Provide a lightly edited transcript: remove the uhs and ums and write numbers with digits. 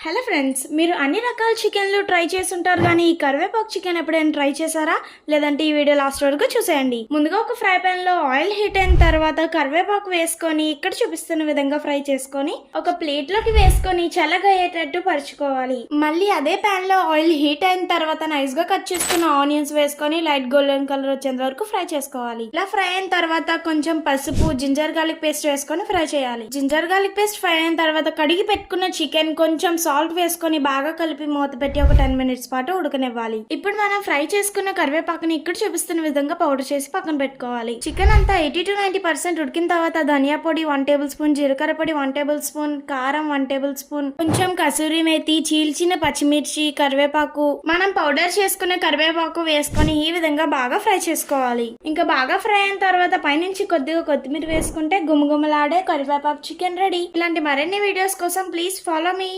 Hello friends, మీరు అన్ని రకాల చికెన్లు ట్రై చేసి ఉంటారు కానీ ఈ కరివేపాకు చికెన్ ఎప్పుడైనా ట్రై చేశారా? లేదంటే ఈ వీడియో లాస్ట్ వరకు చూసేయండి. ముందుగా ఒక ఫ్రై పాన్ లో ఆయిల్ హీట్ అయిన తర్వాత కరివేపాకు వేసుకొని ఇక్కడ చూపిస్తున్న విధంగా ఫ్రై చేసుకొని ఒక ప్లేట్ లోకి వేసుకొని చల్లగా అయ్యేటట్టు పరుచుకోవాలి. మళ్ళీ అదే పాన్ లో ఆయిల్ హీట్ అయిన తర్వాత నైస్ గా కట్ చేసుకున్న ఆనియన్స్ వేసుకొని లైట్ గోల్డెన్ కలర్ వచ్చేంత వరకు ఫ్రై చేసుకోవాలి. ఇలా ఫ్రై అయిన తర్వాత కొంచెం పసుపు, జింజర్ గార్లిక్ పేస్ట్ వేసుకొని ఫ్రై చేయాలి. జింజర్ గార్లిక్ పేస్ట్ ఫ్రై అయిన తర్వాత కడిగి పెట్టుకున్న చికెన్ కొంచెం సాల్ట్ వేసుకొని బాగా కలిపి మూత పెట్టి ఒక 10 minutes పాటు ఉడకనివ్వాలి. ఇప్పుడు మనం ఫ్రై చేసుకున్న కరివేపాకుని ఇక్కడ చూపిస్తున్న విధంగా పౌడర్ చేసి పక్కన పెట్టుకోవాలి. చికెన్ అంతా 80 to 90% ఉడికిన తర్వాత ధనియా పొడి 1 tablespoon, జీలకర్ర పొడి 1 tablespoon, కారం 1 tablespoon, కొంచెం కసూరి మేతి, చీల్చిన పచ్చిమిర్చి, కరివేపాకు, మనం పౌడర్ చేసుకున్న కరివేపాకు వేసుకొని ఈ విధంగా బాగా ఫ్రై చేసుకోవాలి. ఇంకా బాగా ఫ్రై అయిన తర్వాత పైనుంచి కొద్దిగా కొత్తిమీర వేసుకుంటే గుమగుమలాడే కరివేపాకు చికెన్ రెడీ. ఇలాంటి మరిన్ని వీడియోస్ కోసం ప్లీజ్ ఫాలో మీ.